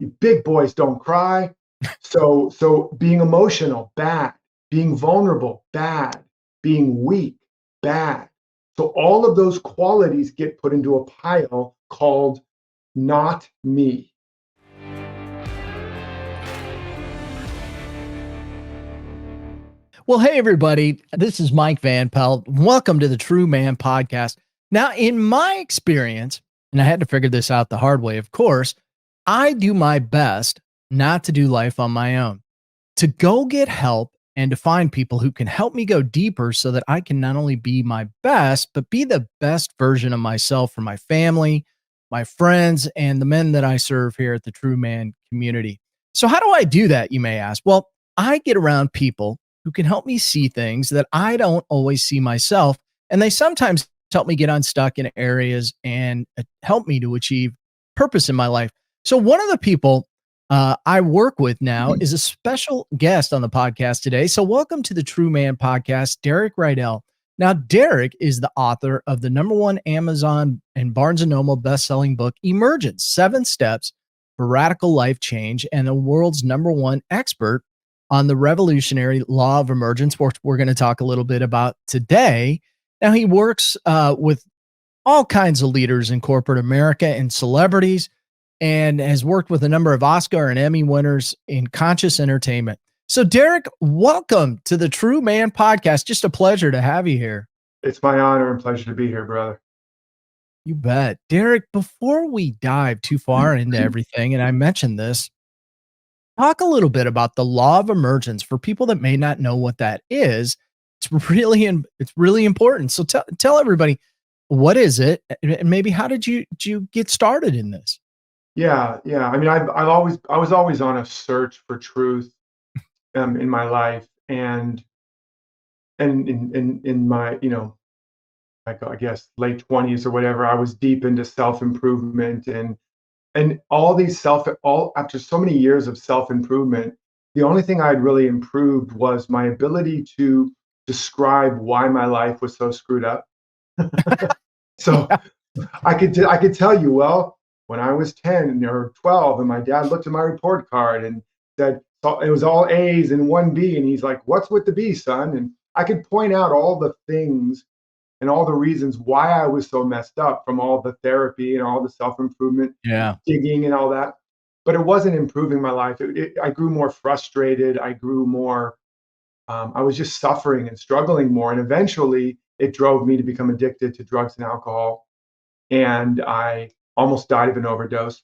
big boys don't cry. So being emotional, bad. Being vulnerable, bad. Being weak, bad. So all of those qualities get put into a pile called not me. Well, hey, everybody. This is Mike Van Pelt. Welcome to the True Man Podcast. Now, in my experience, and I had to figure this out the hard way, of course, I do my best not to do life on my own, to go get help and to find people who can help me go deeper so that I can not only be my best, but be the best version of myself for my family, my friends, and the men that I serve here at the True Man community. So, how do I do that, you may ask? Well, I get around people who can help me see things that I don't always see myself. And they sometimes help me get unstuck in areas and help me to achieve purpose in my life. So, one of the people I work with now is a special guest on the podcast today. So, welcome to the True Man Podcast, Derek Rydall. Now, Derek is the author of the #1 Amazon and Barnes & Noble best-selling book, Emergence, 7 Steps for Radical Life Change, and the world's #1 expert on the revolutionary law of emergence, which we're going to talk a little bit about today. Now, he works with all kinds of leaders in corporate America and celebrities, and has worked with a number of Oscar and Emmy winners in conscious entertainment. So, Derek, welcome to the True Man Podcast. Just a pleasure to have you here. It's my honor and pleasure to be here, brother. You bet. Derek, before we dive too far into everything, and I mentioned this, talk a little bit about the law of emergence for people that may not know what that is. It's really important. So tell everybody, what is it, and maybe how did you get started in this? Yeah. I mean, I was always on a search for truth in my life, and in my like I guess late 20s or whatever, I was deep into self improvement and all after so many years of self improvement, the only thing I'd really improved was my ability to describe why my life was so screwed up. So Yeah. I could tell you, well, when I was 10 or 12 and my dad looked at my report card and said, so it was all A's and one B, and he's like, "What's with the B, son?" And I could point out all the things and all the reasons why I was so messed up from all the therapy and all the self-improvement Yeah. digging and all that. But it wasn't improving my life. I grew more frustrated. I grew more, I was just suffering and struggling more. And eventually it drove me to become addicted to drugs and alcohol. And I almost died of an overdose.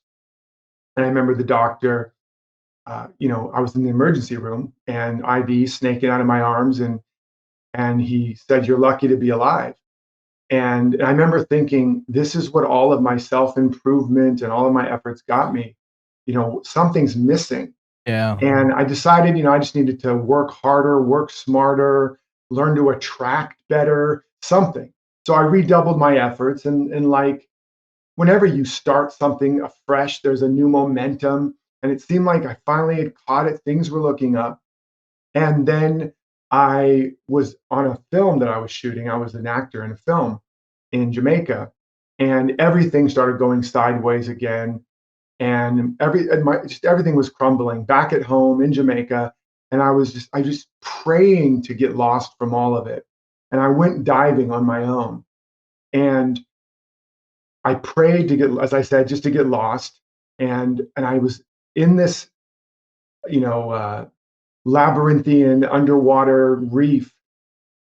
And I remember the doctor, I was in the emergency room and IV snaking out of my arms. And he said, "You're lucky to be alive." And I remember thinking, this is what all of my self improvement and all of my efforts got me. Something's missing. Yeah. And I decided, I just needed to work harder, work smarter, learn to attract better, something. So I redoubled my efforts. And like, whenever you start something afresh, there's a new momentum. And it seemed like I finally had caught it. Things were looking up. And then I was on a film that I was shooting. I was an actor in a film in Jamaica, and everything started going sideways again. And just everything was crumbling back at home in Jamaica. And I just praying to get lost from all of it. And I went diving on my own. And I prayed to get, as I said, just to get lost. And I was in this, you know, labyrinthian underwater reef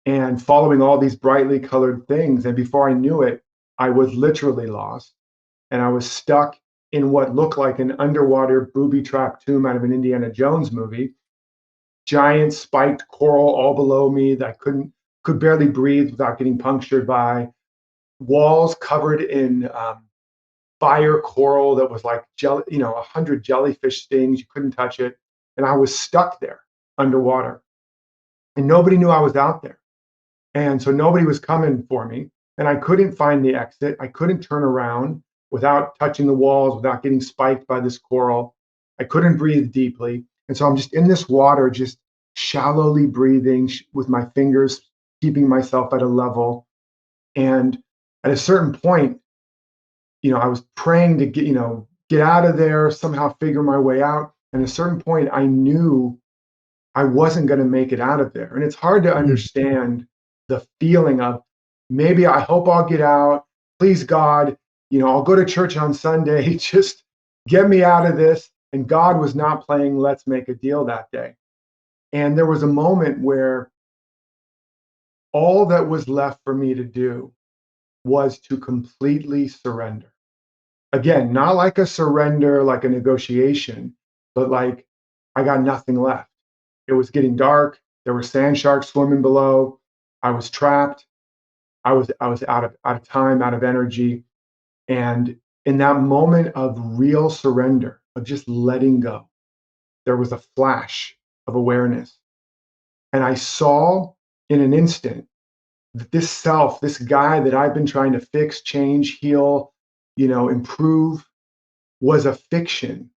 and following all these brightly colored things. And before I knew it, I was literally lost. And I was stuck in what looked like an underwater booby trap tomb out of an Indiana Jones movie. Giant spiked coral all below me that I could barely breathe without getting punctured by. Walls covered in fire coral that was like jelly, 100 jellyfish stings. You couldn't touch it. And I was stuck there underwater. And nobody knew I was out there. And so nobody was coming for me. And I couldn't find the exit. I couldn't turn around without touching the walls, without getting spiked by this coral. I couldn't breathe deeply. And so I'm just in this water, just shallowly breathing with my fingers, keeping myself at a level. And at a certain point, I was praying to get out of there, somehow figure my way out. And at a certain point, I knew I wasn't going to make it out of there. And it's hard to Mm. understand the feeling of maybe I hope I'll get out. Please, God, I'll go to church on Sunday. Just get me out of this. And God was not playing let's make a deal that day. And there was a moment where all that was left for me to do was to completely surrender. Again, not like a surrender, like a negotiation, but like I got nothing left. It was getting dark. There were sand sharks swimming below. I was trapped. I was out of time, out of energy. And in that moment of real surrender, of just letting go, there was a flash of awareness. And I saw in an instant that this self, this guy that I've been trying to fix, change, heal, improve, was a fiction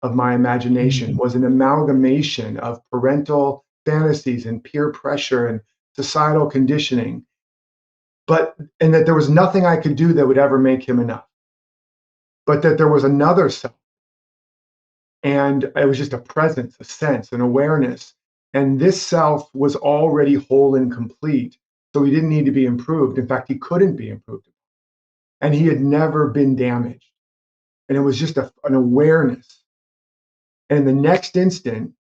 of my imagination, Mm. was an amalgamation of parental fantasies and peer pressure and societal conditioning. And that there was nothing I could do that would ever make him enough, but that there was another self. And it was just a presence, a sense, an awareness. And this self was already whole and complete. So he didn't need to be improved. In fact, he couldn't be improved. And he had never been damaged. And it was just an awareness. And in the next instant,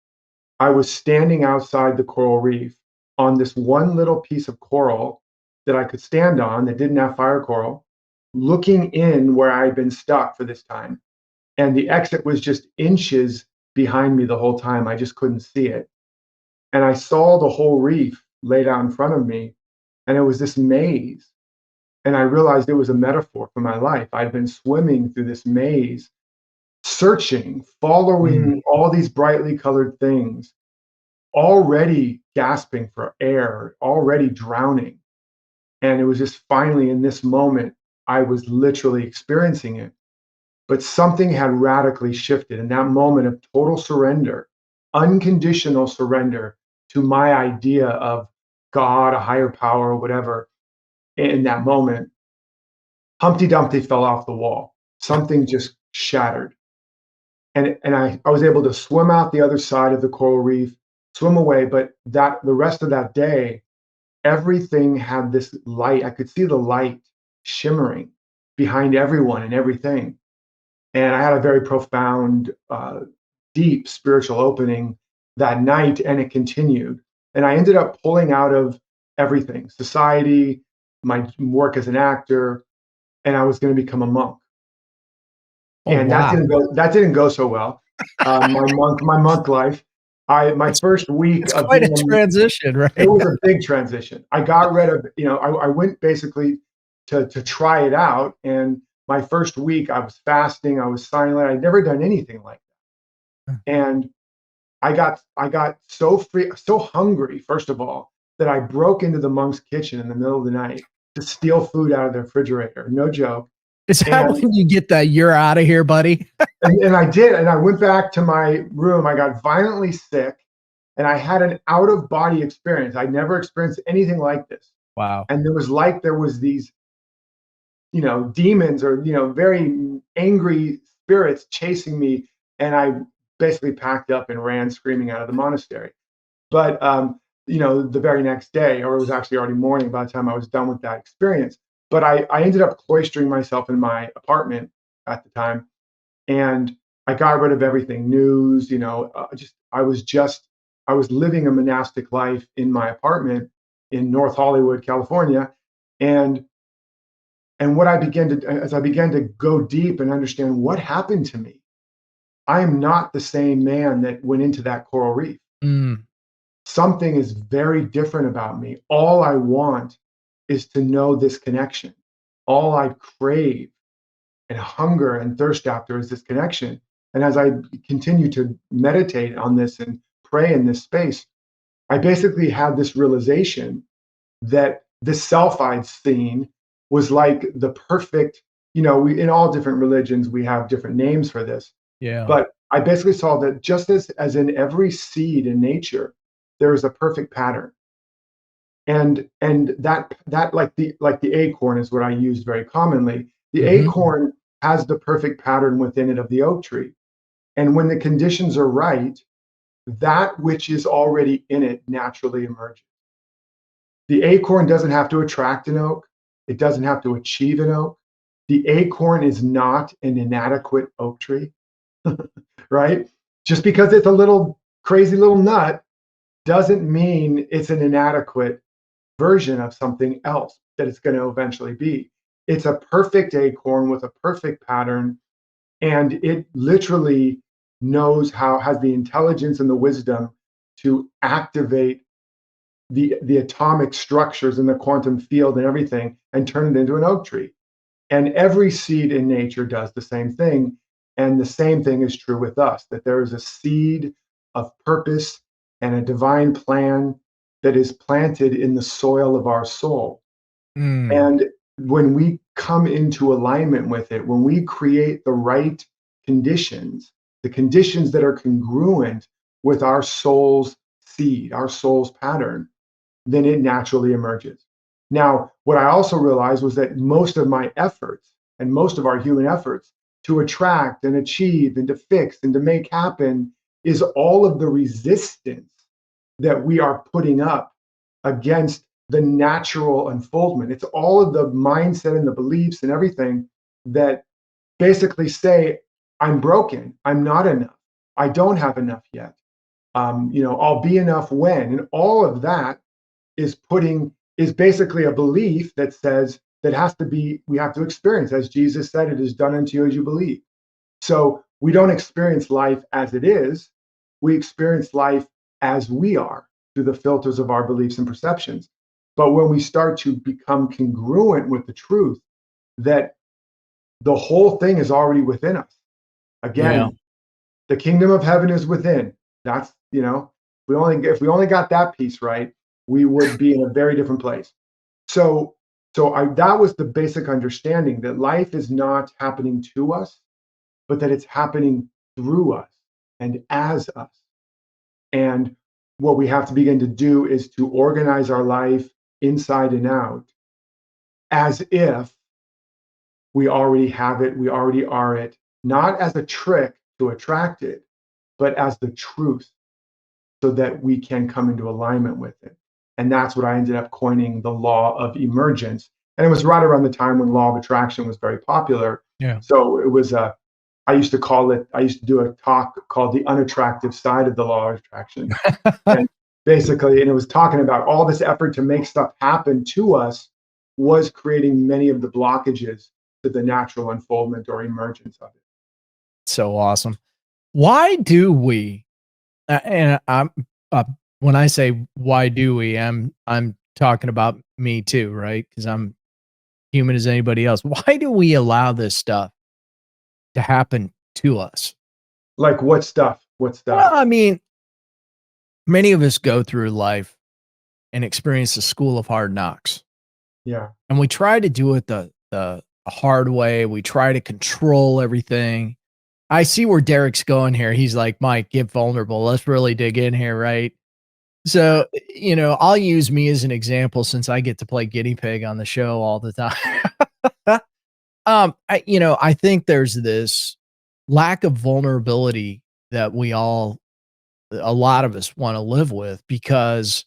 I was standing outside the coral reef on this one little piece of coral that I could stand on that didn't have fire coral, looking in where I had been stuck for this time. And the exit was just inches behind me the whole time. I just couldn't see it. And I saw the whole reef laid out in front of me, and it was this maze. And I realized it was a metaphor for my life. I'd been swimming through this maze, searching, Mm. following all these brightly colored things, already gasping for air, already drowning. And it was just finally in this moment, I was literally experiencing it. But something had radically shifted in that moment of total surrender, unconditional surrender to my idea of God, a higher power, whatever. In that moment, Humpty Dumpty fell off the wall. Something just shattered. And I was able to swim out the other side of the coral reef, swim away. But the rest of that day, everything had this light. I could see the light shimmering behind everyone and everything. And I had a very profound, deep spiritual opening that night, and it continued. And I ended up pulling out of everything, society, my work as an actor, and I was going to become a monk. Oh, And wow. that didn't go so well. My monk life. My first week It's of quite a being transition, it right? was a big transition. I got rid of, I went basically to try it out. And my first week, I was fasting, I was silent. I'd never done anything like that. And I got so free, so hungry, first of all, that I broke into the monk's kitchen in the middle of the night to steal food out of the refrigerator. No joke. Is that And when you get that "you're out of here, buddy"? and I did. And I went back to my room. I got violently sick and I had an out of body experience. I'd never experienced anything like this. Wow. And there was these, demons or, very angry spirits chasing me. And I basically packed up and ran screaming out of the monastery. But, the very next day, or it was actually already morning by the time I was done with that experience. But I ended up cloistering myself in my apartment at the time. And I got rid of everything, news, I was living a monastic life in my apartment in North Hollywood, California. And what I began to, as I began to go deep and understand what happened to me, I am not the same man that went into that coral reef. Mm. Something is very different about me. All I want is to know this connection. All I crave and hunger and thirst after is this connection. And as I continue to meditate on this and pray in this space, I basically had this realization that this self I'd seen was like the perfect, in all different religions, we have different names for this. Yeah. But I basically saw that just as in every seed in nature, there is a perfect pattern. And that like the acorn is what I use very commonly. The Mhm. acorn has the perfect pattern within it of the oak tree. And when the conditions are right, that which is already in it naturally emerges. The acorn doesn't have to attract an oak. It doesn't have to achieve an oak. The acorn is not an inadequate oak tree, right? Just because it's a little crazy little nut doesn't mean it's an inadequate version of something else that it's going to eventually be. It's a perfect acorn with a perfect pattern, and it literally knows how, has the intelligence and the wisdom to activate the atomic structures in the quantum field and everything and turn it into an oak tree. And every seed in nature does the same thing. And the same thing is true with us, that there is a seed of purpose and a divine plan that is planted in the soil of our soul. Mm. And when we come into alignment with it, when we create the right conditions, the conditions that are congruent with our soul's seed, our soul's pattern, then it naturally emerges. Now, what I also realized was that most of my efforts and most of our human efforts to attract and achieve and to fix and to make happen is all of the resistance that we are putting up against the natural unfoldment. It's all of the mindset and the beliefs and everything that basically say, I'm broken, I'm not enough, I don't have enough yet. I'll be enough when, and all of that is basically a belief that says that has to be, we have to experience, as Jesus said, it is done unto you as you believe. So we don't experience life as it is, we experience life as we are through the filters of our beliefs and perceptions. But when we start to become congruent with the truth that the whole thing is already within us, Yeah. again, the kingdom of heaven is within. That's, if we only got that piece right, we would be in a very different place. So that was the basic understanding, that life is not happening to us, but that it's happening through us and as us. And what we have to begin to do is to organize our life inside and out as if we already have it, we already are it, not as a trick to attract it, but as the truth, so that we can come into alignment with it. And that's what I ended up coining the law of emergence. And it was right around the time when law of attraction was very popular. Yeah. So it was I used to do a talk called the unattractive side of the law of attraction. And basically, and it was talking about all this effort to make stuff happen to us was creating many of the blockages to the natural unfoldment or emergence of it. So awesome. Why do we, and I'm, when I say why do we, I'm talking about me too, right? Because I'm human as anybody else. Why do we allow this stuff to happen to us? Like what stuff? What stuff? Well, I mean, many of us go through life and experience the school of hard knocks, Yeah. and we try to do it the hard way. We try to control everything. I see where Derek's going here. He's like, Mike, get vulnerable. Let's really dig in here, right? So, I'll use me as an example since I get to play guinea pig on the show all the time. I think there's this lack of vulnerability that a lot of us want to live with because,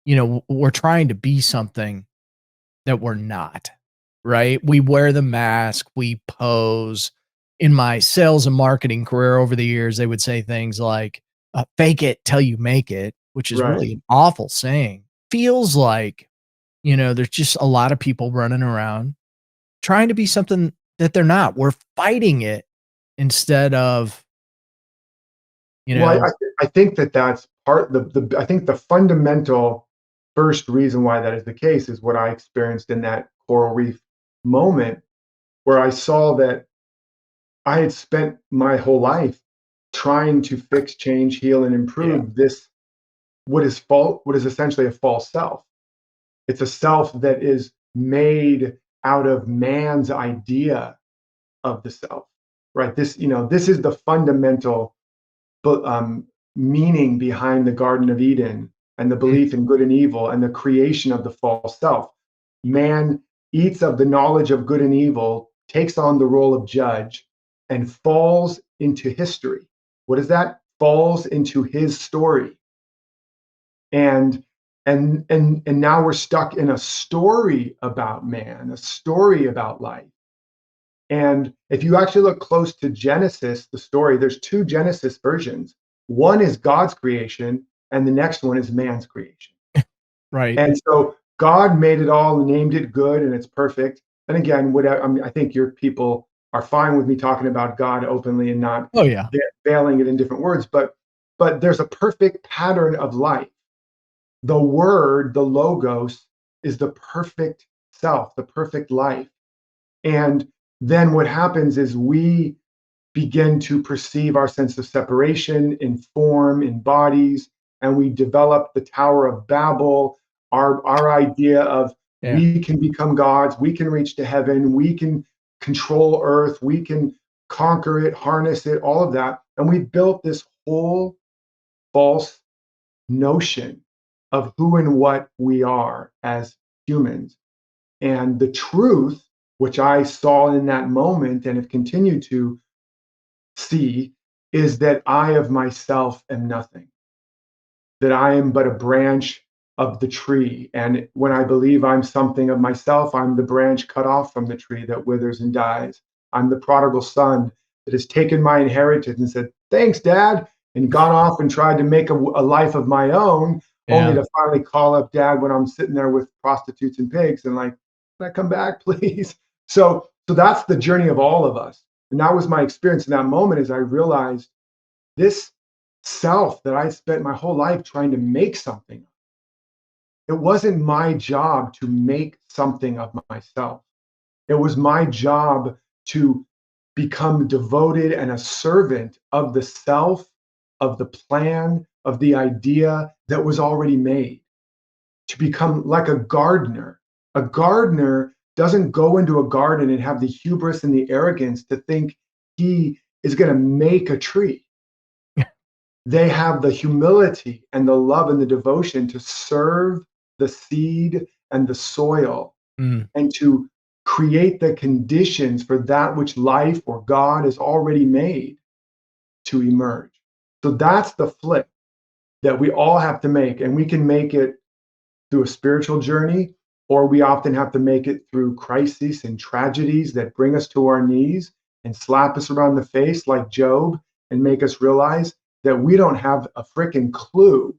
we're trying to be something that we're not, right? We wear the mask, we pose. In my sales and marketing career over the years, they would say things like, fake it till you make it, which is Right. really an awful saying. Feels like, there's just a lot of people running around trying to be something that they're not. We're fighting it instead of, you Well, know, I think that's part the I think the fundamental first reason why that is the case is what I experienced in that coral reef moment, where I saw that I had spent my whole life trying to fix, change, heal, and yeah, improve this what is essentially a false self. It's a self that is made out of man's idea of the self, right? This is the fundamental but meaning behind the Garden of Eden and the mm, belief in good and evil and the creation of the false self. Man eats of the knowledge of good and evil takes on the role of judge and falls into history. What is that? Falls into his story. And now we're stuck in a story about man, a story about life. And if you actually look close to Genesis, the story, there's two Genesis versions. One is God's creation, and the next one is man's creation. Right. And so God made it all, named it good, and it's perfect. And again, whatever, I mean, I think your people are fine with me talking about God openly and not Oh yeah. veiling it in different words. But there's a perfect pattern of life. The word, the logos, is the perfect self, the perfect life. And then what happens is we begin to perceive our sense of separation in form, in bodies, and we develop the Tower of Babel, our idea of Yeah. we can become gods, we can reach to heaven, we can control earth, we can conquer it, harness it, all of that. And we built this whole false notion of who and what we are as humans. And the truth, which I saw in that moment and have continued to see, is that I of myself am nothing, that I am but a branch of the tree. And when I believe I'm something of myself, I'm the branch cut off from the tree that withers and dies. I'm the prodigal son that has taken my inheritance and said, "Thanks, Dad," and gone off and tried to make a life of my own, only Yeah. to finally call up Dad when I'm sitting there with prostitutes and pigs and like, "Can I come back, please?" So that's the journey of all of us. And that was my experience in that moment as I realized this self that I spent my whole life trying to make something. It wasn't my job to make something of myself. It was my job to become devoted and a servant of the self, of the plan, of the idea that was already made, to become like a gardener. A gardener doesn't go into a garden and have the hubris and the arrogance to think he is going to make a tree. They have the humility and the love and the devotion to serve the seed and the soil Mm. and to create the conditions for that which life or God has already made to emerge. So that's the flip that we all have to make. And we can make it through a spiritual journey, or we often have to make it through crises and tragedies that bring us to our knees and slap us around the face like Job and make us realize that we don't have a freaking clue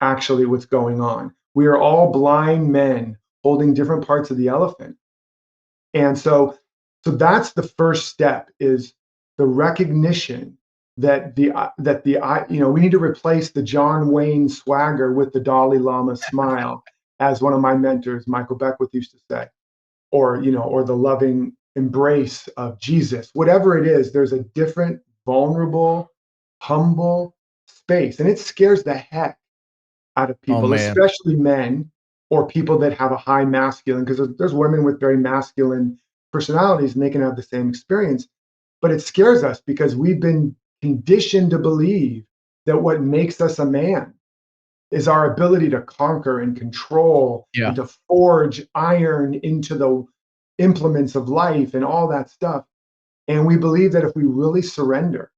actually what's going on. We are all blind men holding different parts of the elephant. And so that's the first step is the recognition that we need to replace the John Wayne swagger with the Dalai Lama smile, as one of my mentors, Michael Beckwith, used to say, or the loving embrace of Jesus. Whatever it is, there's a different, vulnerable, humble space, and it scares the heck out of Oh people, man. especially men or people that have a high masculine, because there's women with very masculine personalities and they can have the same experience. But it scares us because we've been conditioned to believe that what makes us a man is our ability to conquer and control and Yeah. to forge iron into the implements of life and all that stuff. And we believe that if we really surrender,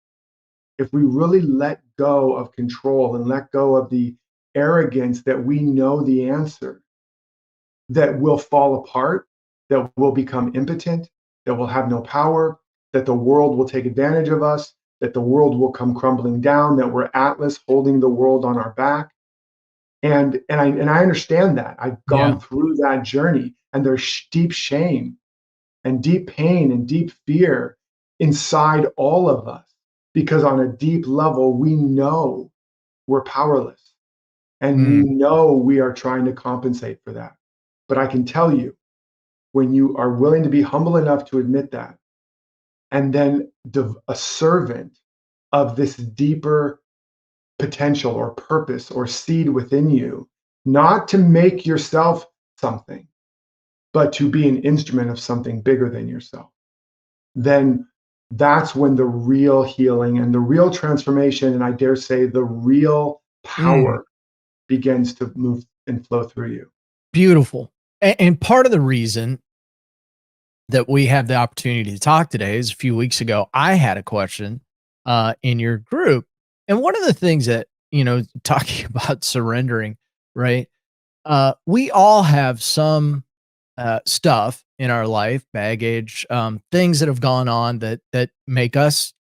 if we really let go of control and let go of the arrogance that we know the answer, that we'll fall apart, that we'll become impotent, that we'll have no power, that the world will take advantage of us, that the world will come crumbling down, that we're Atlas holding the world on our back. And I understand that. I've Yeah. gone through that journey, and there's deep shame and deep pain and deep fear inside all of us because on a deep level we know we're powerless and we Mm. know we are trying to compensate for that. But I can tell you, when you are willing to be humble enough to admit that, and then a servant of this deeper potential or purpose or seed within you, not to make yourself something, but to be an instrument of something bigger than yourself, then that's when the real healing and the real transformation, and I dare say the real Mm. power begins to move and flow through you. Beautiful. And part of the reason that we have the opportunity to talk today is a few weeks ago, I had a question in your group. And one of the things that, talking about surrendering, right? We all have some stuff in our life, baggage, things that have gone on that make us,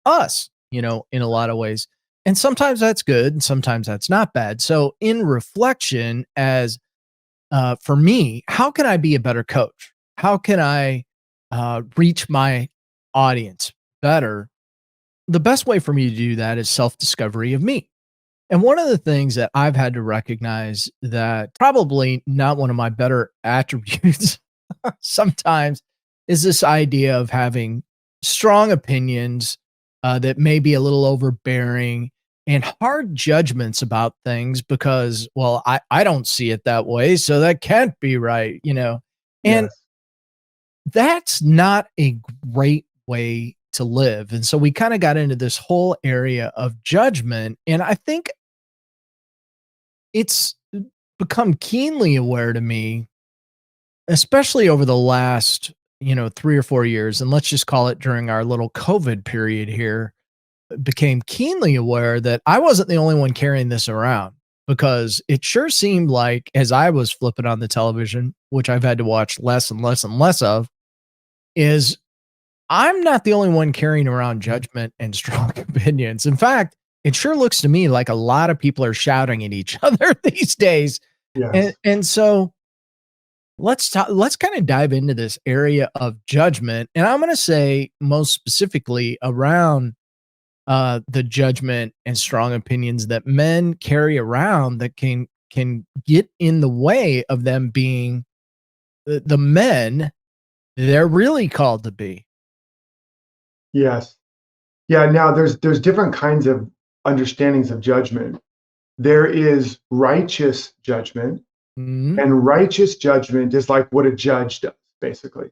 in a lot of ways. And sometimes that's good, and sometimes that's not bad. So, in reflection, as for me, how can I be a better coach? How can I reach my audience better? The best way for me to do that is self discovery of me. And one of the things that I've had to recognize that probably not one of my better attributes sometimes is this idea of having strong opinions that may be a little overbearing and hard judgments about things because, well, I don't see it that way. So that can't be right. And Yes. that's not a great way to live. And so we kind of got into this whole area of judgment. And I think it's become keenly aware to me, especially over the last, 3 or 4 years. And let's just call it during our little COVID period here, became keenly aware that I wasn't the only one carrying this around because it sure seemed like as I was flipping on the television, which I've had to watch less and less and less of, is I'm not the only one carrying around judgment and strong opinions. In fact, it sure looks to me like a lot of people are shouting at each other these days. And Yes. and so let's kind of dive into this area of judgment. And I'm going to say most specifically around the judgment and strong opinions that men carry around that can get in the way of them being the men they're really called to be. Yes. Yeah. Now there's different kinds of understandings of judgment. There is righteous judgment, Mhm. and righteous judgment is like what a judge does, basically.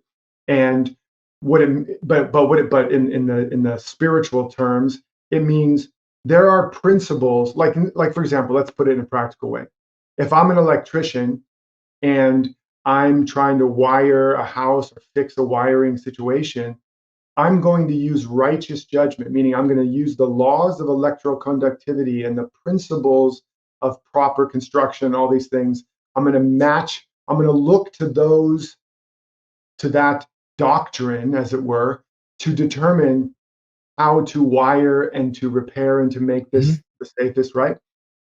And but in the spiritual terms, it means there are principles, like for example, let's put it in a practical way. If I'm an electrician and I'm trying to wire a house or fix a wiring situation, I'm going to use righteous judgment, meaning I'm going to use the laws of electroconductivity and the principles of proper construction, all these things. I'm going to look to to that doctrine, as it were, to determine how to wire and to repair and to make Mhm. this the safest, right?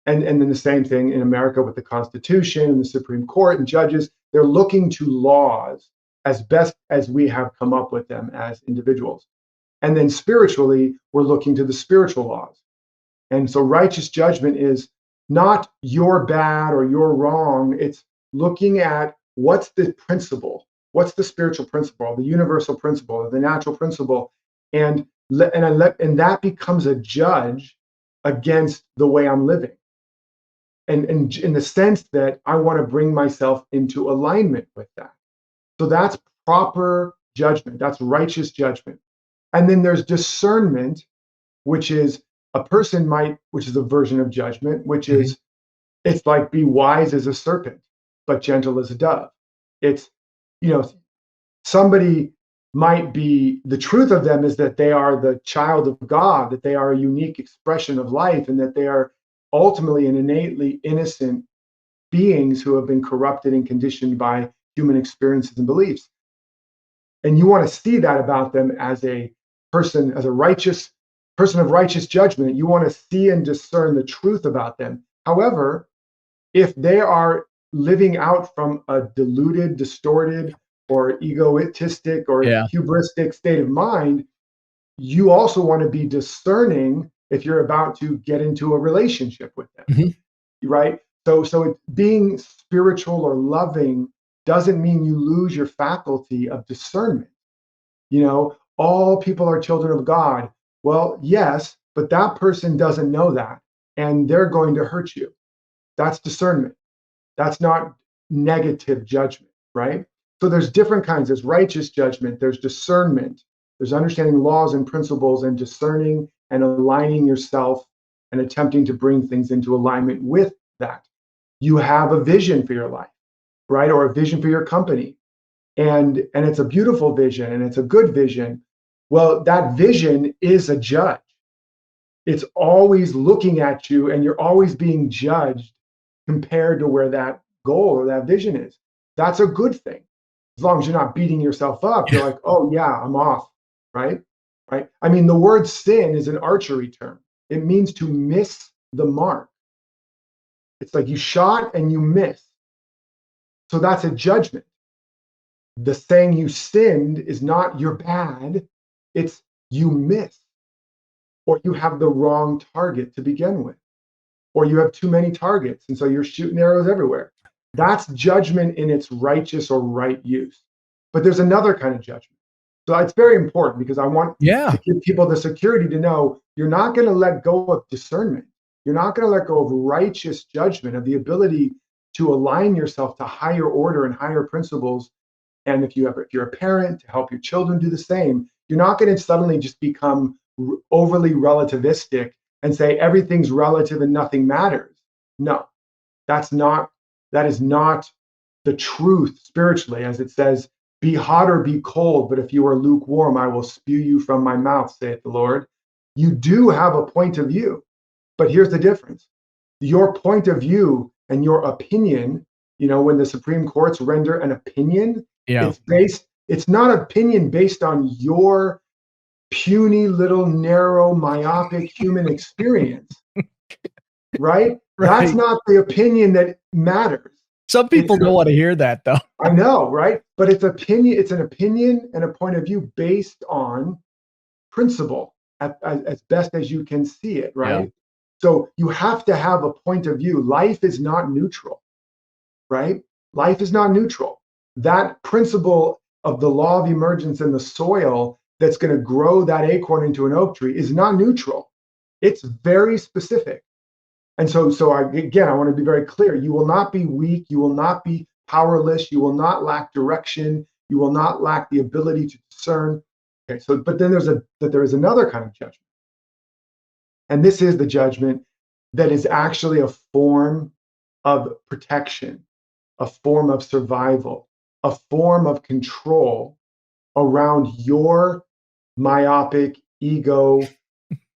And then the same thing in America with the Constitution and the Supreme Court and judges. They're looking to laws as best as we have come up with them as individuals. And then spiritually, we're looking to the spiritual laws. And so righteous judgment is not you're bad or you're wrong. It's looking at what's the principle, what's the spiritual principle, the universal principle, the natural principle, and and that becomes a judge against the way I'm living. And in the sense that I want to bring myself into alignment with that. So that's proper judgment. That's righteous judgment. And then there's discernment, which is which is a version of judgment, which Mhm. is it's like be wise as a serpent, but gentle as a dove. It's, you know, somebody might be, the truth of them is that they are the child of God, that they are a unique expression of life, and that they are ultimately and innately innocent beings who have been corrupted and conditioned by human experiences and beliefs. And you want to see that about them as a person, as a righteous person of righteous judgment. You want to see and discern the truth about them. However, if they are living out from a deluded, distorted, or egoistic or Yeah. hubristic state of mind, you also want to be discerning if you're about to get into a relationship with them, Mhm. right? Being spiritual or loving doesn't mean you lose your faculty of discernment. All people are children of God. Well, yes, but that person doesn't know that, and they're going to hurt you. That's discernment. That's not negative judgment, right? So there's different kinds. There's righteous judgment, there's discernment, there's understanding laws and principles and discerning and aligning yourself and attempting to bring things into alignment with that. You have a vision for your life, right? Or a vision for your company. and it's a beautiful vision and it's a good vision. Well, that vision is a judge. It's always looking at you and you're always being judged compared to where that goal or that vision is. That's a good thing. As long as you're not beating yourself up, you're like, oh yeah, I'm off, right? Right. I mean, the word sin is an archery term. It means to miss the mark. It's like you shot and you missed. So that's a judgment. The saying you sinned is not you're bad, it's you miss, or you have the wrong target to begin with, or you have too many targets. And so you're shooting arrows everywhere. That's judgment in its righteous or right use. But there's another kind of judgment. So it's very important because I want Yeah. to give people the security to know you're not going to let go of discernment. You're not going to let go of righteous judgment, of the ability to align yourself to higher order and higher principles. And if you're a parent, to help your children do the same, you're not going to suddenly just become overly relativistic and say everything's relative and nothing matters. No, that's not that is not the truth spiritually, as it says, be hot or be cold, but if you are lukewarm, I will spew you from my mouth, saith the Lord. You do have a point of view, but here's the difference. Your point of view and your opinion, when the Supreme Courts render an opinion, Yeah. it's not opinion based on your puny little narrow myopic human experience, right? That's Right. not the opinion that matters. Some people don't want to hear that though. I know, right? But it's an opinion and a point of view based on principle as best as you can see it, Yeah. right? So you have to have a point of view. Life is not neutral, right? Life is not neutral. That principle of the law of emergence in the soil that's going to grow that acorn into an oak tree is not neutral. It's very specific. And again, I want to be very clear. You will not be weak. You will not be powerless. You will not lack direction. You will not lack the ability to discern. Okay, but then there is another kind of judgment. And this is the judgment that is actually a form of protection, a form of survival, a form of control around your myopic ego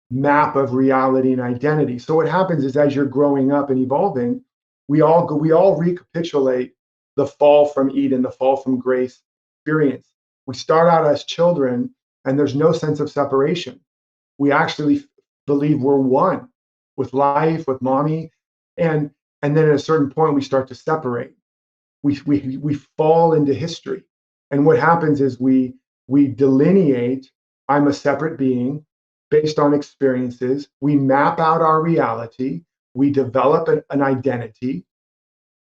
map of reality and identity. So what happens is as you're growing up and evolving, we all recapitulate the fall from Eden, the fall from grace experience. We start out as children and there's no sense of separation. We actually believe we're one with life, with mommy, and then at a certain point we start to separate. We fall into history. And what happens is we delineate, I'm a separate being based on experiences. We map out our reality. We develop an identity.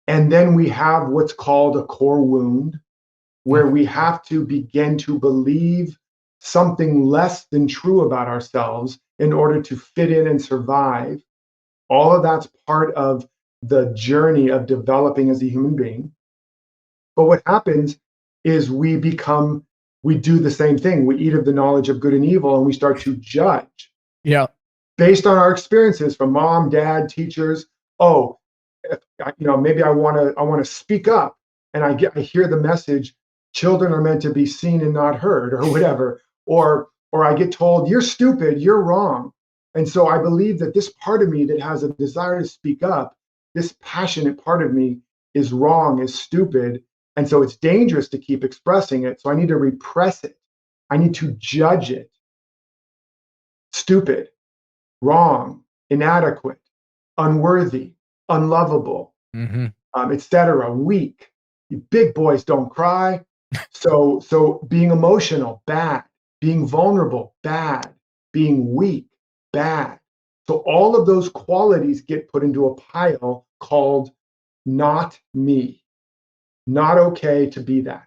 And then we have what's called a core wound, where we have to begin to believe something less than true about ourselves in order to fit in and survive. All of that's part of the journey of developing as a human being. But what happens is we do the same thing. We eat of the knowledge of good and evil, and we start to judge Yeah. based on our experiences from mom, dad, teachers. Oh, maybe I want to speak up, and I hear the message, children are meant to be seen and not heard, or whatever, or I get told you're stupid, you're wrong, and so I believe that this part of me that has a desire to speak up, this passionate part of me, is wrong, is stupid, and so it's dangerous to keep expressing it. So I need to repress it. I need to judge it. Stupid, wrong, inadequate, unworthy, unlovable, etc. Weak. You big boys don't cry. So being emotional, bad. Being vulnerable, bad. Being weak, bad. So all of those qualities get put into a pile called not me. Not okay to be that.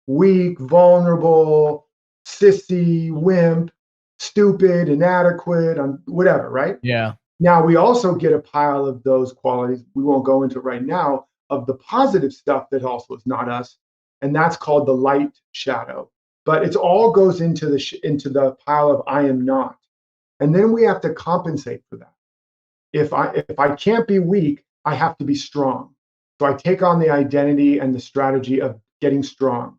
Weak, vulnerable, sissy, wimp, stupid, inadequate, whatever, right? Yeah. Now, we also get a pile of those qualities, we won't go into right now, of the positive stuff that also is not us, and that's called the light shadow. But it all goes into the pile of I am not. And then we have to compensate for that. If I can't be weak, I have to be strong. So I take on the identity and the strategy of getting strong.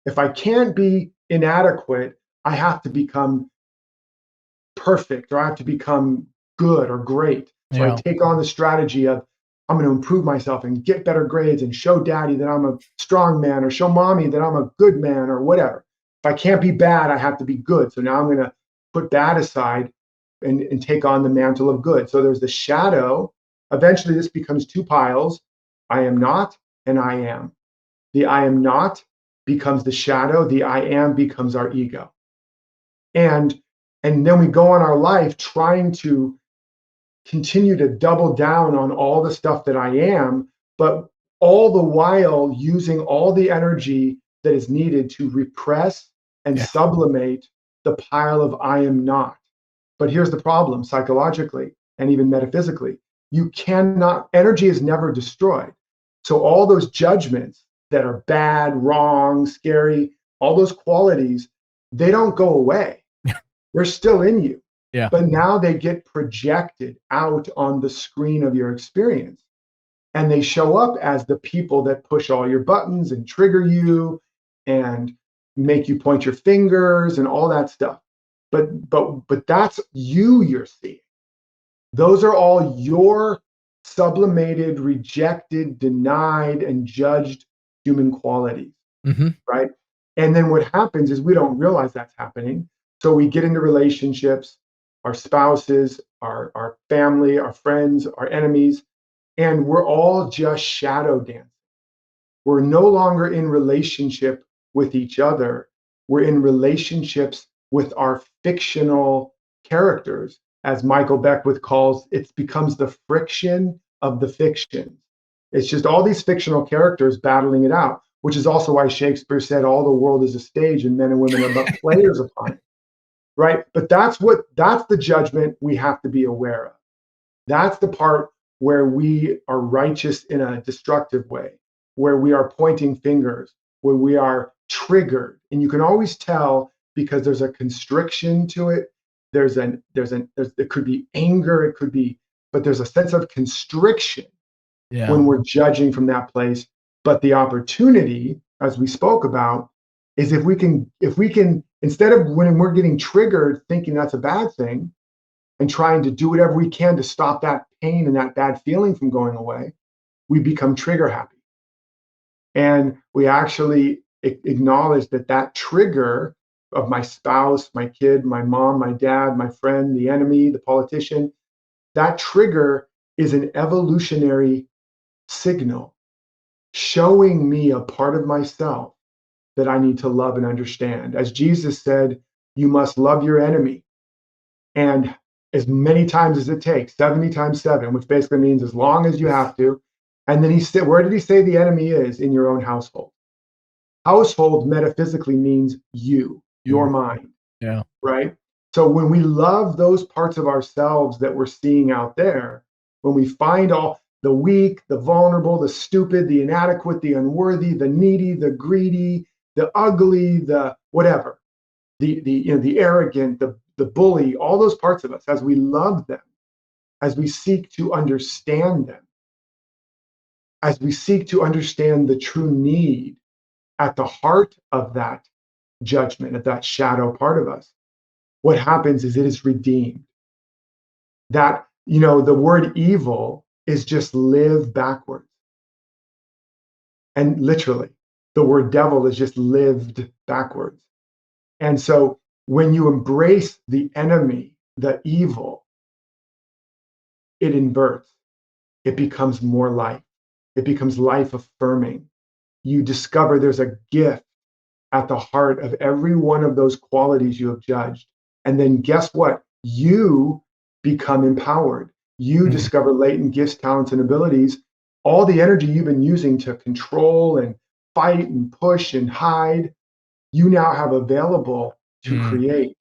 If I can't be inadequate, I have to become perfect, or I have to become good or great. So I Yeah. take on the strategy of, I'm going to improve myself and get better grades and show daddy that I'm a strong man, or show mommy that I'm a good man, or whatever. If I can't be bad, I have to be good. So now I'm going to put bad aside and take on the mantle of good. So there's the shadow. Eventually, this becomes two piles: I am not and I am. The I am not becomes the shadow, the I am becomes our ego. And then we go on our life trying to continue to double down on all the stuff that I am, but all the while using all the energy that is needed to repress and Yeah. sublimate the pile of I am not. But here's the problem psychologically and even metaphysically: you cannot, energy is never destroyed. So all those judgments that are bad, wrong, scary, all those qualities, they don't go away. They're still in you. Yeah. But now they get projected out on the screen of your experience. And they show up as the people that push all your buttons and trigger you and make you point your fingers and all that stuff. But that's you're seeing. Those are all your sublimated, rejected, denied, and judged human qualities, Mm-hmm. right? And then what happens is we don't realize that's happening. So we get into relationships, our spouses, our family, our friends, our enemies, and we're all just shadow dancing. We're no longer in relationship with each other. We're in relationships with our fictional characters, as Michael Beckwith calls it, becomes the friction of the fiction. It's just all these fictional characters battling it out, which is also why Shakespeare said all the world is a stage and men and women are but players upon it, right? But that's the judgment we have to be aware of. That's the part where we are righteous in a destructive way, where we are pointing fingers, where we are triggered. And you can always tell because there's a constriction to it. It could be anger, it could be, but there's a sense of constriction Yeah. when we're judging from that place. But the opportunity, as we spoke about, is if we can, instead of when we're getting triggered thinking that's a bad thing, and trying to do whatever we can to stop that pain and that bad feeling from going away, we become trigger happy. And we actually acknowledge that that trigger of my spouse, my kid, my mom, my dad, my friend, the enemy, the politician, that trigger is an evolutionary signal showing me a part of myself that I need to love and understand. As Jesus said, you must love your enemy. And as many times as it takes, 70 times 7, which basically means as long as you have to. And then he said, where did he say the enemy is? In your own household. Household metaphysically means your mind, Yeah. right? So when we love those parts of ourselves that we're seeing out there, when we find all the weak, the vulnerable, the stupid, the inadequate, the unworthy, the needy, the greedy, the ugly, the whatever, the arrogant, the bully, all those parts of us, as we love them, as we seek to understand them, as we seek to understand the true need at the heart of that judgment, of that shadow part of us, what happens is it is redeemed. That, the word evil is just live backwards. And literally, the word devil is just lived backwards. And so when you embrace the enemy, the evil, it inverts. It becomes more life. It becomes life affirming. You discover there's a gift at the heart of every one of those qualities you have judged. And then guess what? You become empowered. You discover latent gifts, talents, and abilities. All the energy you've been using to control and fight and push and hide, you now have available to create.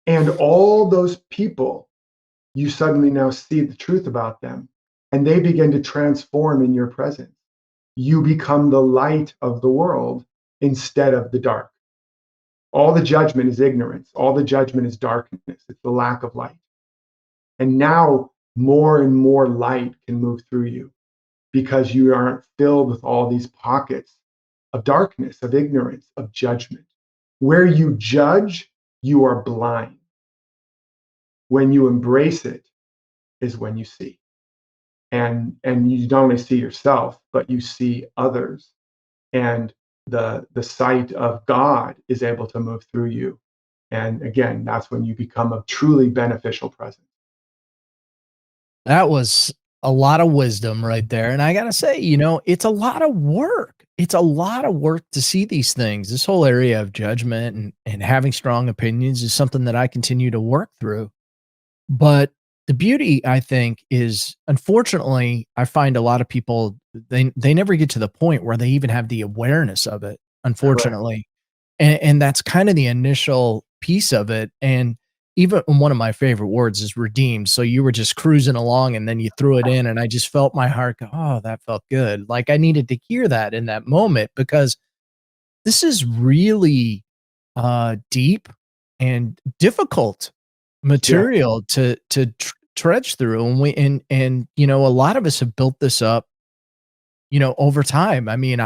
And all those people, you suddenly now see the truth about them, and they begin to transform in your presence. You become the light of the world instead of the dark. All the judgment is ignorance. All the judgment is darkness. It's the lack of light. And now more and more light can move through you because you aren't filled with all these pockets of darkness, of ignorance, of judgment. Where you judge, you are blind. When you embrace it is when you see. And you not only see yourself, but you see others. And the sight of God is able to move through you. And again, that's when you become a truly beneficial presence. That was a lot of wisdom right there. And I got to say, it's a lot of work. It's a lot of work to see these things. This whole area of judgment and having strong opinions is something that I continue to work through. But the beauty, I think, is unfortunately, I find a lot of people they never get to the point where they even have the awareness of it, Correct. unfortunately. And that's kind of the initial piece of it. And even one of my favorite words is redeemed. So you were just cruising along and then you threw it in and I just felt my heart go, "Oh, that felt good." Like I needed to hear that in that moment because this is really deep and difficult Yeah. material to trudge through, and a lot of us have built this up, over time. I mean,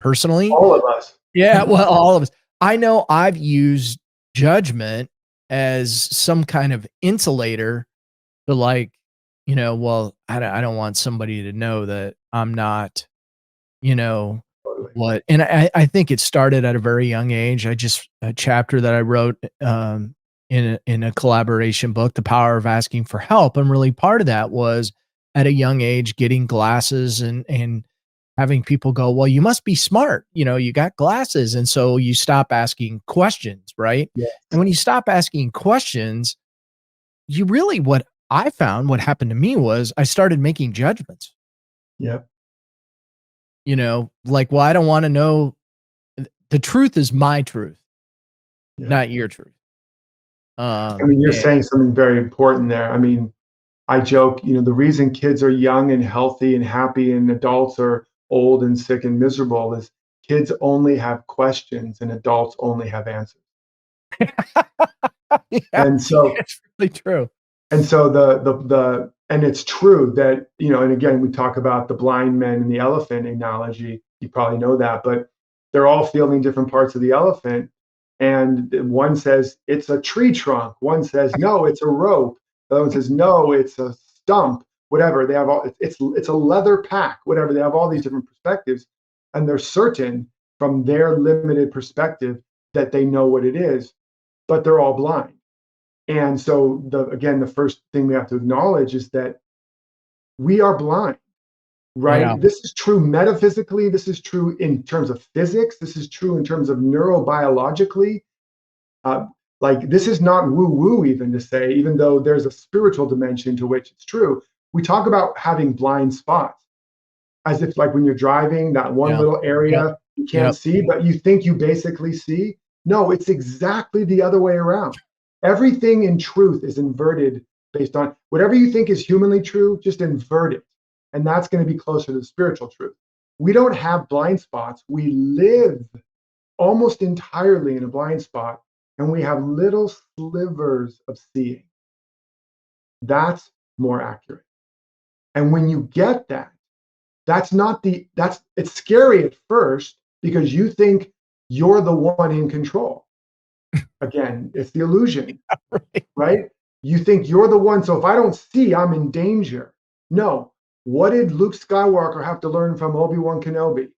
personally, All of us. yeah, well, all of us. I know I've used judgment as some kind of insulator to like, well, I don't want somebody to know that I'm not, you know, Totally. what and I think it started at a very young age. A chapter that I wrote, in a collaboration book, The Power of Asking for Help, and really part of that was at a young age getting glasses and having people go, "Well, you must be smart, you got glasses," and so you stop asking questions, right? Yeah. And when you stop asking questions, you really what I found what happened to me was I started making judgments. Yeah. Like, well, I don't wanna know the truth is my truth, Yeah. not your truth. I mean, you're And saying something very important there. I mean, I joke, the reason kids are young and healthy and happy and adults are old and sick and miserable is kids only have questions and adults only have answers. yeah, And so it's really true. and so the and it's true that, and again, we talk about the blind men and the elephant analogy. You probably know that, but they're all feeling different parts of the elephant. And one says it's a tree trunk. One says no, it's a rope. The other one says no, it's a stump. Whatever they have, it's a leather pack. Whatever they have, all these different perspectives, and they're certain from their limited perspective that they know what it is, but they're all blind. And so the first thing we have to acknowledge is that we are blind, Yeah, right? This is true metaphysically, this is true in terms of physics, this is true in terms of neurobiologically. Uh, like this is not woo-woo even to say, even though there's a spiritual dimension to which it's true. We talk about having blind spots as if like when you're driving, that one yeah, little yep, area you can't yep. see, but you think you basically see. No, it's exactly the other way around. Everything in truth is inverted based on whatever you think is humanly true, just invert it. And that's going to be closer to the spiritual truth. We don't have blind spots. We live almost entirely in a blind spot, and we have little slivers of seeing. That's more accurate. And when you get that, it's scary at first because you think you're the one in control. Again, it's the illusion, Right. right? You think you're the one. So if I don't see, I'm in danger. No. What did Luke Skywalker have to learn from Obi-Wan Kenobi?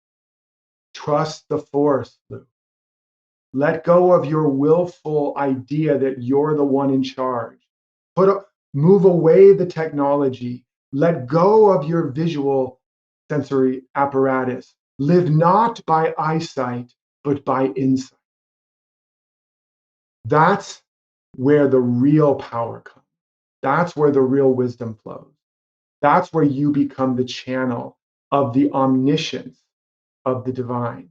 Trust the Force, Luke. Let go of your willful idea that you're the one in charge. Move away the technology. Let go of your visual sensory apparatus. Live not by eyesight, but by insight. That's where the real power comes. That's where the real wisdom flows. That's where you become the channel of the omniscience of the divine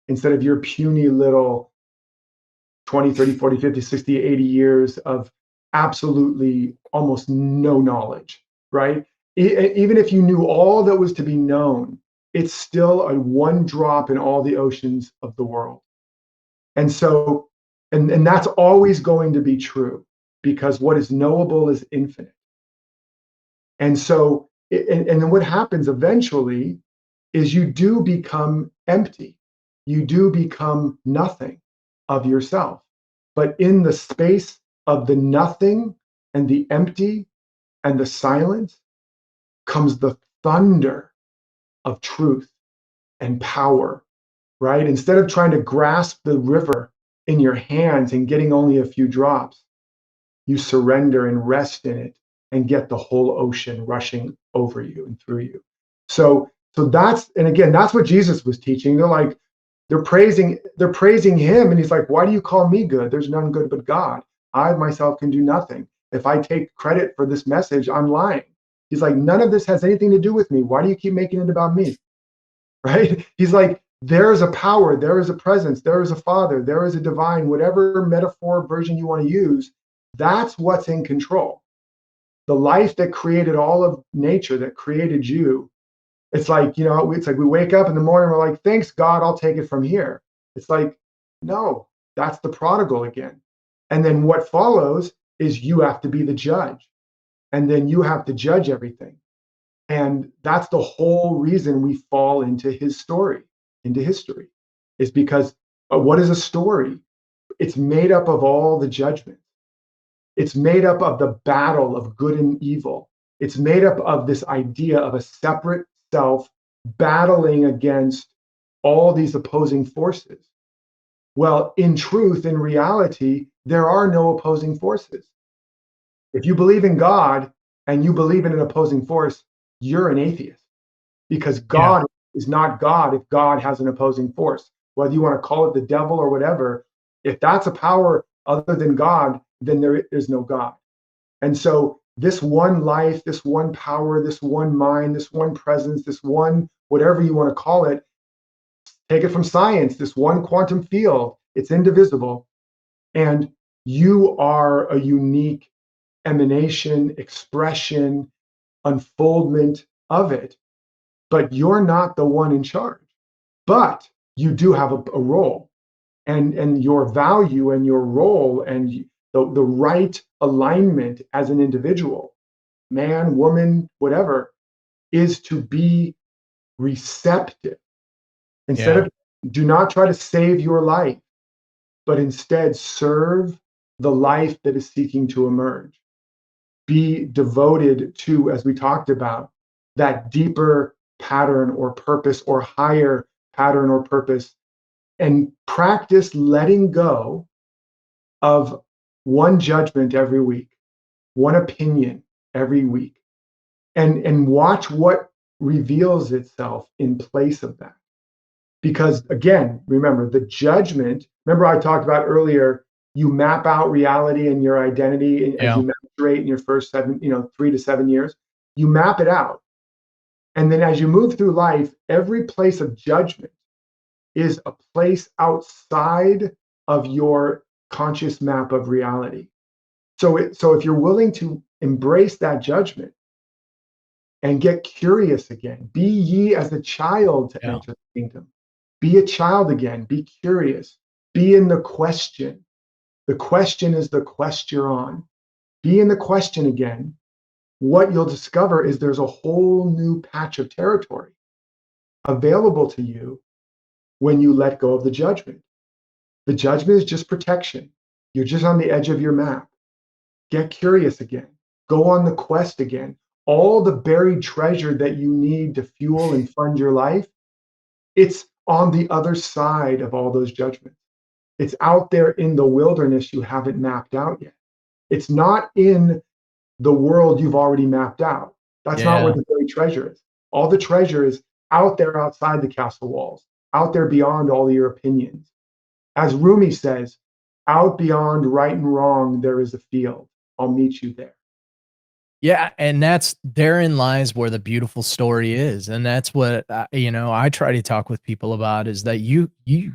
instead of your puny little 20, 30, 40, 50, 60, 80 years of absolutely almost no knowledge, right? Even if you knew all that was to be known, it's still a one drop in all the oceans of the world. And so, and that's always going to be true because what is knowable is infinite. And so, and then what happens eventually is you do become empty. you do become nothing of yourself. But in the space of the nothing and the empty and the silence comes the thunder of truth and power, right? Instead of trying to grasp the river in your hands and getting only a few drops, you surrender and rest in it and get the whole ocean rushing over you and through you. So that's, and again, that's what Jesus was teaching. They're praising him, and he's like, why do you call me good? There's none good but God. I myself can do nothing. If I take credit for this message, I'm lying. He's like, none of this has anything to do with me. Why do you keep making it about me? Right? He's like, there is a power, there is a presence, there is a father, there is a divine, whatever metaphor version you want to use. That's what's in control. The life that created all of nature, that created you. It's like, it's like we wake up in the morning, we're like, thanks God, I'll take it from here. It's like, no, that's the prodigal again. And then what follows is you have to be the judge. And then you have to judge everything. And that's the whole reason we fall into his story, into history, is because what is a story? It's made up of all the judgment. It's made up of the battle of good and evil. It's made up of this idea of a separate self battling against all these opposing forces. Well, in truth, in reality, there are no opposing forces. If you believe in God and you believe in an opposing force, you're an atheist, because Yeah. God is not God if God has an opposing force. Whether you want to call it the devil or whatever, if that's a power other than God, then there is no God. And so this one life, this one power, this one mind, this one presence, this one, whatever you want to call it, take it from science, this one quantum field, it's indivisible. And you are a unique emanation, expression, unfoldment of it. But you're not the one in charge. But you do have a role, and your value and your role and the right alignment as an individual, man, woman, whatever, is to be receptive. Instead Yeah. of, do not try to save your life, but instead serve the life that is seeking to emerge. Be devoted to, as we talked about, that deeper pattern or purpose or higher pattern or purpose, and practice letting go of one judgment every week, one opinion every week, and watch what reveals itself in place of that. Because again, remember the judgment, remember I talked about earlier, you map out reality and your identity as Yeah. you maturate in your first 3 to 7 years. You map it out. And then as you move through life, every place of judgment is a place outside of your conscious map of reality. So if you're willing to embrace that judgment and get curious again, be ye as a child to Yeah. enter the kingdom. Be a child again, be curious, be in the question. The question is the quest you're on. Be in the question again. What you'll discover is there's a whole new patch of territory available to you when you let go of the judgment. The judgment is just protection. You're just on the edge of your map. Get curious again. Go on the quest again. All the buried treasure that you need to fuel and fund your life, it's on the other side of all those judgments. It's out there in the wilderness you haven't mapped out yet. It's not in the world you've already mapped out. That's not where Yeah. the buried treasure is. All the treasure is out there outside the castle walls, out there beyond all your opinions. As Rumi says, out beyond right and wrong, there is a field. I'll meet you there. Yeah, and that's therein lies where the beautiful story is, and that's what I try to talk with people about is that you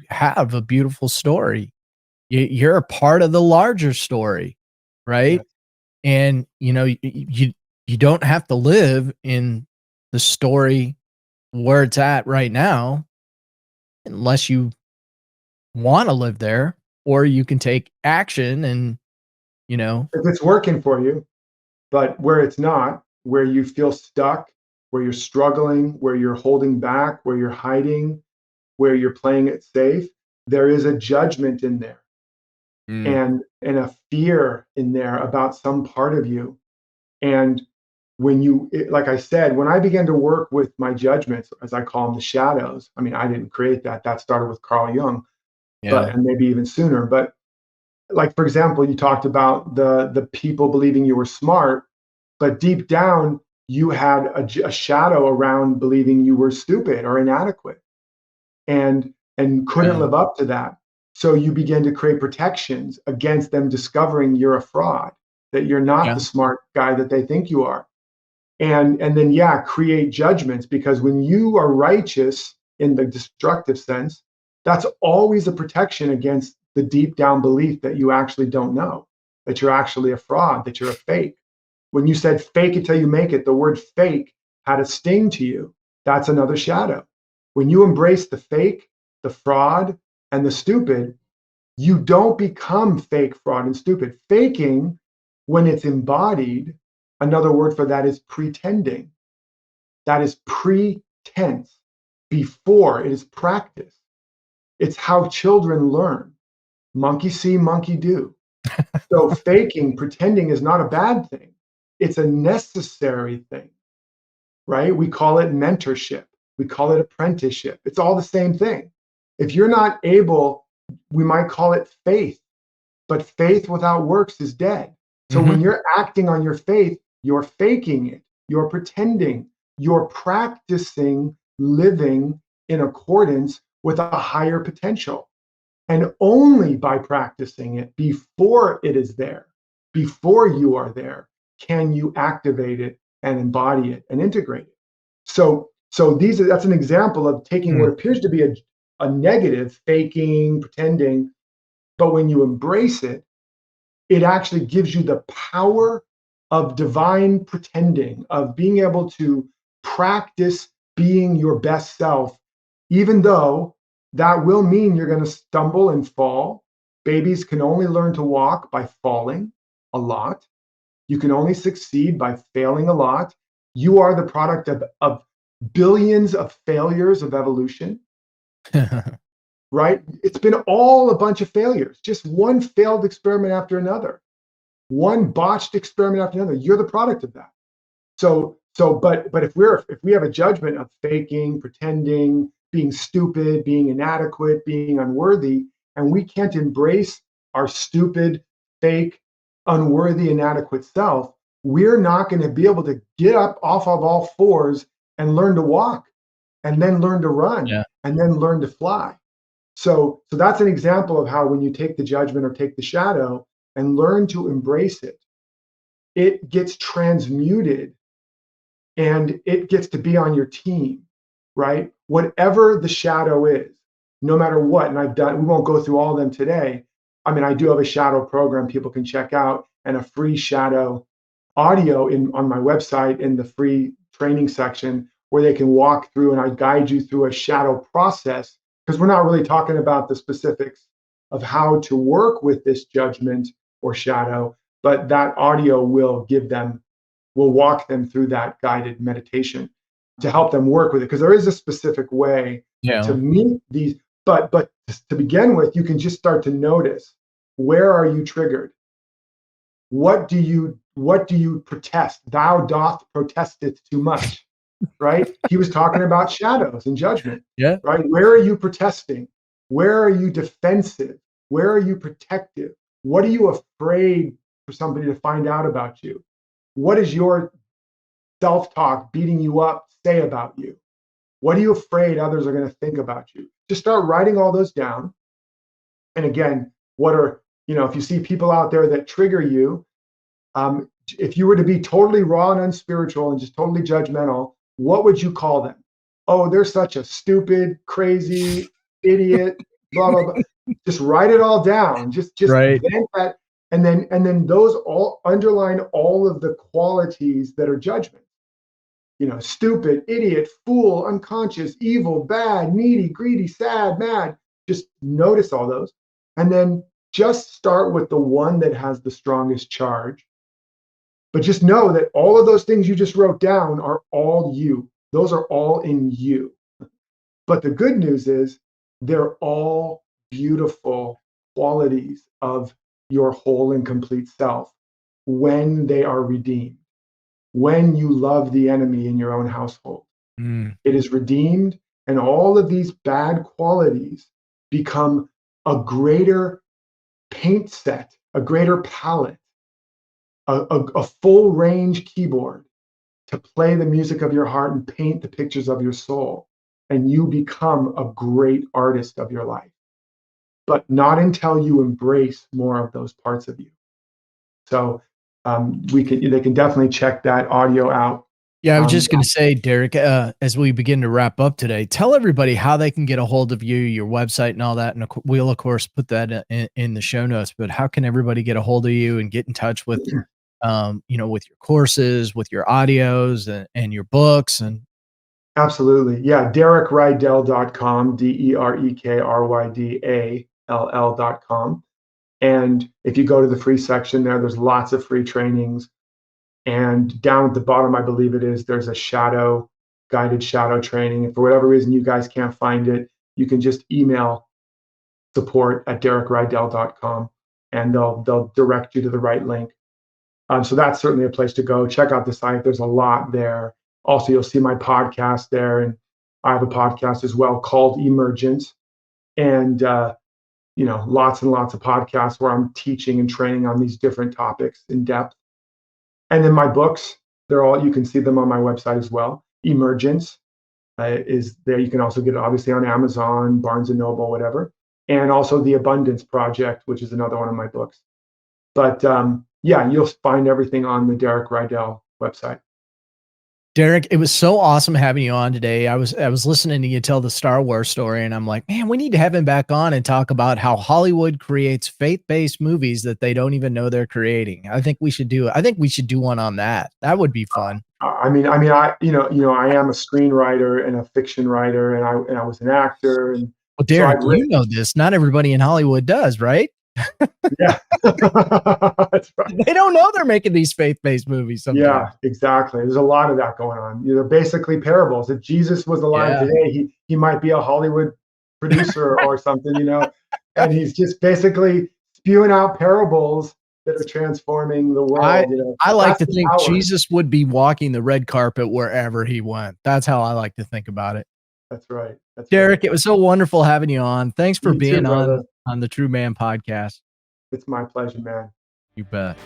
have a beautiful story. You're a part of the larger story, Yeah. right? And you don't have to live in the story where it's at right now unless you want to live there, or you can take action and you know If it's working for you, but where it's not, where you feel stuck, where you're struggling, where you're holding back, where you're hiding, where you're playing it safe, there is a judgment in there Mm. and a fear in there about some part of you. And when like I said, when I began to work with my judgments, as I call them, the shadows, I mean, I didn't create that. That started with Carl Jung, Yeah. and maybe even sooner. But like, for example, you talked about the people believing you were smart, but deep down, you had a shadow around believing you were stupid or inadequate and couldn't Yeah. live up to that. So you begin to create protections against them discovering you're a fraud, that you're not Yeah. the smart guy that they think you are. And then yeah, create judgments, because when you are righteous in the destructive sense, that's always a protection against the deep down belief that you actually don't know, that you're actually a fraud, that you're a fake. When you said fake it till you make it, the word fake had a sting to you. That's another shadow. When you embrace the fake, the fraud, and the stupid, you don't become fake, fraud, and stupid. Faking, when it's embodied, another word for that is pretending. That is pretense before it is practice. It's how children learn. Monkey see, monkey do. So faking, pretending is not a bad thing. It's a necessary thing, right? We call it mentorship. We call it apprenticeship. It's all the same thing. If you're not able, we might call it faith, but faith without works is dead. So Hmm. when you're acting on your faith, you're faking it, you're pretending, you're practicing living in accordance with a higher potential. And only by practicing it before it is there, before you are there, can you activate it and embody it and integrate it. So that's an example of taking what Mm. appears to be a negative, faking, pretending, but when you embrace it, it actually gives you the power of divine pretending, of being able to practice being your best self, even though that will mean you're going to stumble and fall. Babies can only learn to walk by falling a lot. You can only succeed by failing a lot. You are the product of billions of failures of evolution, right? It's been all a bunch of failures, just one failed experiment after another, one botched experiment after another. You're the product of that. But if we have a judgment of faking, pretending, being stupid, being inadequate, being unworthy, and we can't embrace our stupid, fake, unworthy, inadequate self, we're not going to be able to get up off of all fours and learn to walk, and then learn to run, Yeah. and then learn to fly. So that's an example of how when you take the judgment or take the shadow and learn to embrace it, it gets transmuted and it gets to be on your team, right? Whatever the shadow is, no matter what, and we won't go through all of them today. I mean, I do have a shadow program people can check out and a free shadow audio on my website in the free training section where they can walk through and I guide you through a shadow process, because we're not really talking about the specifics of how to work with this judgment or shadow, but that audio will walk them through that guided meditation to help them work with it, because there is a specific way to Yeah. meet these. But to begin with, you can just start to notice, where are you triggered? What do you protest? Thou doth protesteth too much, right? He was talking about shadows and judgment, Yeah. right? Where are you protesting? Where are you defensive? Where are you protective? What are you afraid for somebody to find out about you? What is your self-talk beating you up say about you? What are you afraid others are going to think about you? Just start writing all those down. And again, if you see people out there that trigger you, if you were to be totally raw and unspiritual and just totally judgmental, what would you call them? Oh, they're such a stupid, crazy idiot, blah, blah, blah. Just write it all down. Just Right. vent that. And then those all underline all of the qualities that are judgment. Stupid, idiot, fool, unconscious, evil, bad, needy, greedy, sad, mad. Just notice all those. And then just start with the one that has the strongest charge. But just know that all of those things you just wrote down are all you. Those are all in you. But the good news is they're all beautiful qualities of your whole and complete self when they are redeemed, when you love the enemy in your own household. Mm. It is redeemed, and all of these bad qualities become a greater paint set, a greater palette, a full range keyboard to play the music of your heart and paint the pictures of your soul. And you become a great artist of your life, but not until you embrace more of those parts of you. So they can definitely check that audio out. Yeah, I was just going to say, Derek, as we begin to wrap up today, tell everybody how they can get a hold of you, your website and all that. And we'll, of course, put that in the show notes, but how can everybody get a hold of you and get in touch with, with your courses, with your audios and your books? And absolutely. Yeah. DerekRydall.com, DerekRydall.com. And if you go to the free section there's lots of free trainings. And down at the bottom, I believe it is, there's a guided shadow training. If for whatever reason you guys can't find it, you can just email support@DerekRydall.com and they'll direct you to the right link. So that's certainly a place to go. Check out the site. There's a lot there. Also, you'll see my podcast there. And I have a podcast as well called Emergence. And lots and lots of podcasts where I'm teaching and training on these different topics in depth. And then my books, you can see them on my website as well. Emergence is there. You can also get it obviously on Amazon, Barnes and Noble, whatever. And also The Abundance Project, which is another one of my books. But you'll find everything on the Derek Rydall website. Derek, it was so awesome having you on today. I was listening to you tell the Star Wars story, and I'm like, man, we need to have him back on and talk about how Hollywood creates faith-based movies that they don't even know they're creating. I think we should do one on that. That would be fun. I am a screenwriter and a fiction writer, and I was an actor. And well, Derek, you know this. Not everybody in Hollywood does, right? Yeah, that's right. They don't know they're making these faith-based movies sometimes. Yeah, exactly. There's a lot of that going on. They're basically parables. If Jesus was alive today, he might be a Hollywood producer or something, and he's just basically spewing out parables that are transforming the world. I like to think Jesus would be walking the red carpet wherever he went. That's how I like to think about it. That's right. Derek, it was so wonderful having you on. Thanks for being on the True Man podcast. It's my pleasure, man. You bet.